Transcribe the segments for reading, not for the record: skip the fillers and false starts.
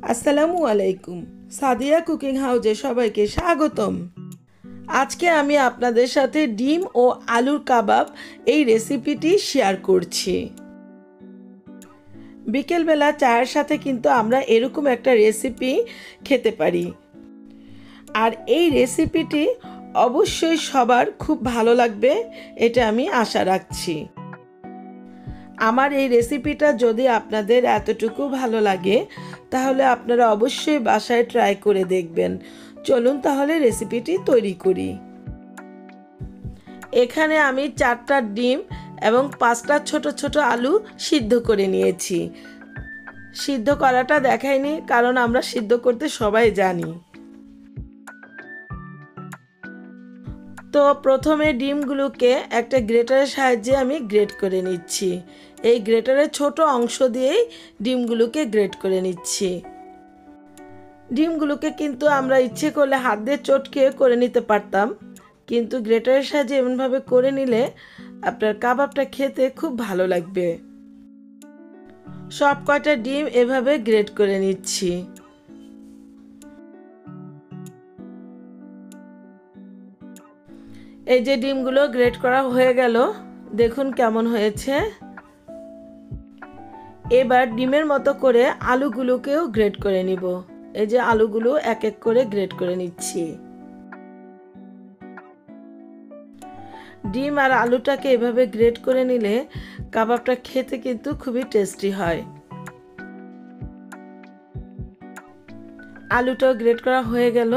আসসালামু আলাইকুম। সাদিয়া কুকিং হাউজে সবাইকে স্বাগতম। আজকে আমি আপনাদের সাথে ডিম ও আলুর কাবাব এই রেসিপিটি শেয়ার করছি। বিকেলবেলা চায়ের সাথে কিন্তু আমরা এরকম একটা রেসিপি খেতে পারি। আর এই রেসিপিটি অবশ্যই সবার খুব ভালো লাগবে, এটা আমি আশা রাখছি। আমার এই রেসিপিটা যদি আপনাদের এতটুকু ভালো লাগে তাহলে আপনারা অবশ্যই বাসায় ট্রাই করে দেখবেন। চলুন তাহলে রেসিপিটি তৈরি করি। এখানে আমি 4টা ডিম এবং 5টা ছোট ছোট আলু সিদ্ধ করে নিয়েছি। সিদ্ধ করাটা দেখাইনি কারণ আমরা সিদ্ধ করতে সবাই জানি। তো প্রথমে ডিমগুলোকে একটা গ্রেটারের সাহায্যে আমি গ্রেট করে নিচ্ছি। এই গ্রেটারের ছোট অংশ দিয়েই ডিমগুলোকে গ্রেট করে নিচ্ছি। ডিমগুলোকে কিন্তু আমরা ইচ্ছে করলে হাত দিয়ে চটকে করে নিতে পারতাম, কিন্তু গ্রেটারের সাহায্যে এমনভাবে করে নিলে আপনার কাবাবটা খেতে খুব ভালো লাগবে। সব কয়টা ডিম এভাবে গ্রেট করে নিচ্ছি। এই যে ডিমগুলো গ্রেট করা হয়ে গেল, দেখুন কেমন হয়েছে। এবার ডিমের মতো করে আলুগুলোকেও গ্রেট করে নিব। এই যে আলুগুলো এক এক করে গ্রেট করে নিচ্ছি। ডিম আর আলুটাকে এভাবে গ্রেট করে নিলে কাবাবটা খেতে কিন্তু খুবই টেস্টি হয়। আলুটাও গ্রেট করা হয়ে গেল।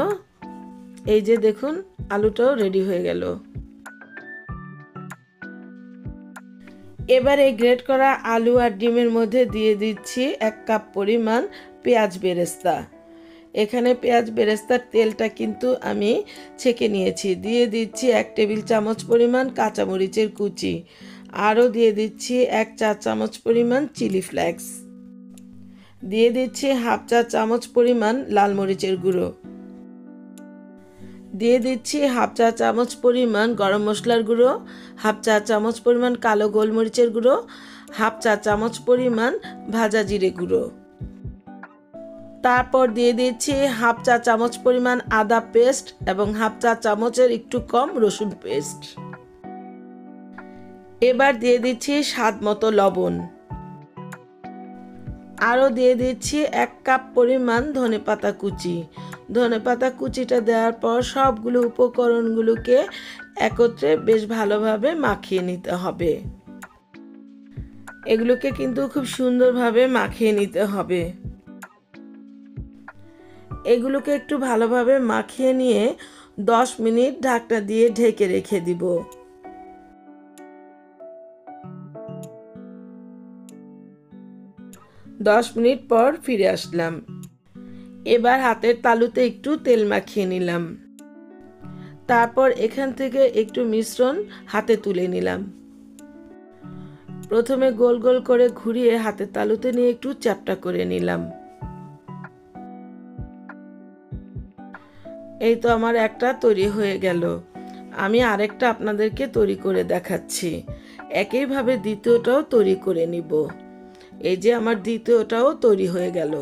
এই যে দেখুন আলুটাও রেডি হয়ে গেল। এবার এই গ্রেট করা আলু আর ডিমের মধ্যে দিয়ে দিচ্ছি 1 কাপ পরিমাণ পেঁয়াজ বেরেস্তা। এখানে পেঁয়াজ বেরেস্তার তেলটা কিন্তু আমি ছেঁকে নিয়েছি। দিয়ে দিচ্ছি 1 টেবিল চামচ পরিমাণ কাঁচামরিচের কুচি। আরও দিয়ে দিচ্ছি 1 চা চামচ পরিমাণ চিলি ফ্লেক্স। দিয়ে দিচ্ছি 1/2 চা চামচ পরিমাণ লাল মরিচের গুঁড়ো। দিয়ে দিচ্ছি 1/2 চা চামচ পরিমাণ গরম মশলার গুঁড়ো, 1/2 চা চামচ পরিমাণ কালো গোলমরিচের গুঁড়ো, 1/2 চা চামচ পরিমাণ ভাজা জিরে গুঁড়ো। তারপর দিয়ে দিচ্ছি 1/2 চা চামচ পরিমাণ আদা পেস্ট এবং 1/2 চা চামচের একটু কম রসুন পেস্ট। এবার দিয়ে দিচ্ছি স্বাদ মতো লবণ। আরও দিয়ে দিচ্ছি 1 কাপ পরিমাণ ধনেপাতা কুচি। ধনেপাতা কুচিটা দেওয়ার পর সবগুলো উপকরণগুলোকে একত্রে বেশ ভালোভাবে মাখিয়ে নিতে হবে। এগুলোকে কিন্তু খুব সুন্দরভাবে মাখিয়ে নিতে হবে। এগুলোকে একটু ভালোভাবে মাখিয়ে নিয়ে 10 মিনিট ঢাকনা দিয়ে ঢেকে রেখে দিব। 10 মিনিট পর ফিরে আসলাম। এবার হাতের তালুতে একটু তেল মাখিয়ে নিলাম। তারপর এখান থেকে একটু মিশ্রণ হাতে তুলে নিলাম। প্রথমে গোল গোল করে ঘুরিয়ে হাতের তালুতে নিয়ে একটু চ্যাপ্টা করে নিলাম। এই তো আমার একটা তৈরি হয়ে গেল। আমি আরেকটা আপনাদেরকে তৈরি করে দেখাচ্ছি। একইভাবে দ্বিতীয়টাও তৈরি করে নিব। এই যে আমার দ্বিতীয়টাও তৈরি হয়ে গেল।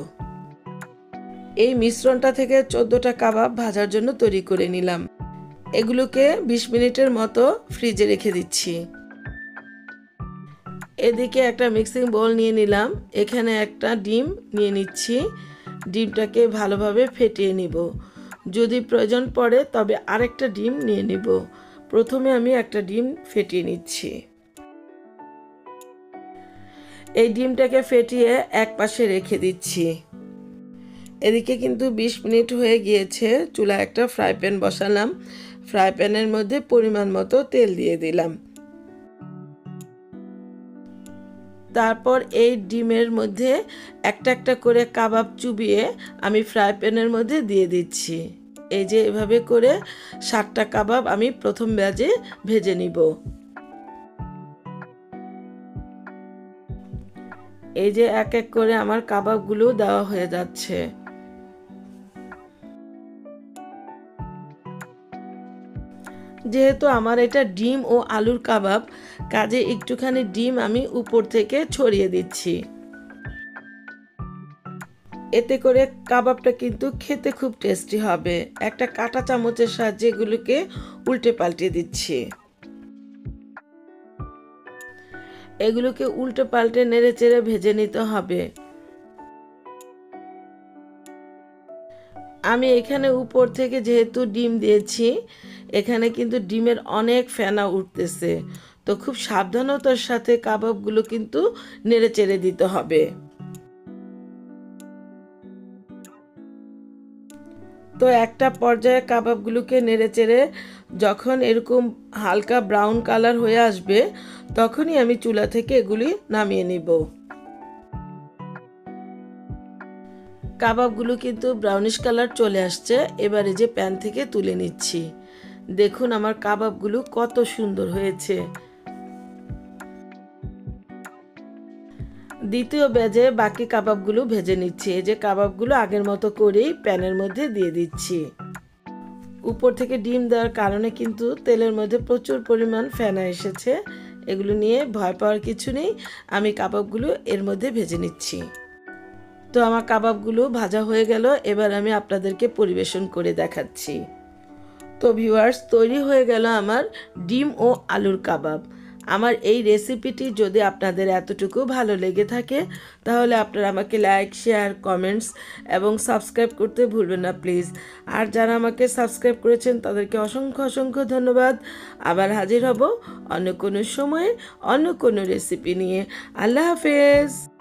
এই মিশ্রণটা থেকে 14টা কাবাব ভাজার জন্য তৈরি করে নিলাম। এগুলোকে 20 মিনিটের মতো ফ্রিজে রেখে দিচ্ছি। এদিকে একটা মিক্সিং বোল নিয়ে নিলাম। এখানে একটা ডিম নিয়ে নিচ্ছি। ডিমটাকে ভালোভাবে ফেটিয়ে নিব। যদি প্রয়োজন পড়ে তবে আরেকটা ডিম নিয়ে নিব। প্রথমে আমি একটা ডিম ফেটিয়ে নিচ্ছি। এই ডিমটাকে ফেটিয়ে এক পাশে রেখে দিচ্ছি। এদিকে কিন্তু 20 মিনিট হয়ে গিয়েছে। চুলায় একটা ফ্রাই প্যান বসালাম। ফ্রাই প্যানের মধ্যে পরিমাণ মতো তেল দিয়ে দিলাম। তারপর এই ডিমের মধ্যে একটা একটা করে কাবাব চুবিয়ে আমি ফ্রাই প্যানের মধ্যে দিয়ে দিচ্ছি। এই যে এভাবে করে 7টা কাবাব আমি প্রথম ব্যাচে ভেজে নিব। এই যে এক এক করে আমার কাবাবগুলো দেওয়া হয়ে যাচ্ছে। যেহেতু আমার এটা ডিম ও আলুর কাবাব, কাজে একটুখানি ডিম আমি উপর থেকে ছড়িয়ে দিচ্ছি। এতে করে কাবাবটা কিন্তু খেতে খুব টেস্টি হবে। একটা কাঁটা চামচের সাহায্যে এগুলোকে উল্টে পাল্টে দিচ্ছি। এগুলোকে উল্টে পাল্টে নেড়ে চেড়ে ভেজে নিতে হবে। আমি এখানে উপর থেকে যেহেতু ডিম দিয়েছি, এখানে কিন্তু ডিমের অনেক ফেনা উঠতেছে, তো খুব সাবধানতার সাথে কাবাবগুলো কিন্তু নেড়ে চেড়ে দিতে হবে। তো একটা পর্যায়ে কাবাবগুলোকে নেড়ে চেড়ে যখন এরকম হালকা ব্রাউন কালার হয়ে আসবে, তখনই আমি চুলা থেকে এগুলি নামিয়ে নিব। কাবাবগুলো কিন্তু ব্রাউনিশ কালার চলে আসছে। এবারে যে প্যান থেকে তুলে নিচ্ছি। দেখুন আমার কাবাবগুলো কত সুন্দর হয়েছে। দ্বিতীয় ব্যাচে বাকি কাবাবগুলো ভেজে নিচ্ছি। এই যে কাবাবগুলো আগের মতো করেই প্যানের মধ্যে দিয়ে দিচ্ছি। উপর থেকে ডিম দেওয়ার কারণে কিন্তু তেলের মধ্যে প্রচুর পরিমাণ ফেনা এসেছে। এগুলো নিয়ে ভয় পাওয়ার কিছু নেই। আমি কাবাবগুলো এর মধ্যে ভেজে নিচ্ছি। তো আমার কাবাবগুলো ভাজা হয়ে গেল। এবার আমি আপনাদেরকে পরিবেশন করে দেখাচ্ছি। তো ভিউয়ার্স, তৈরি হয়ে গেল আমার ডিম ও আলুর কাবাব। আমার এই রেসিপিটি যদি আপনাদের এতটুকু ভালো লেগে থাকে, তাহলে আপনারা আমাকে লাইক, শেয়ার, কমেন্টস এবং সাবস্ক্রাইব করতে ভুলবেন না প্লিজ। আর যারা আমাকে সাবস্ক্রাইব করেছেন তাদেরকে অসংখ্য অসংখ্য ধন্যবাদ। আবার হাজির হব অন্য কোনো সময়ে অন্য কোনো রেসিপি নিয়ে। আল্লাহ হাফেজ।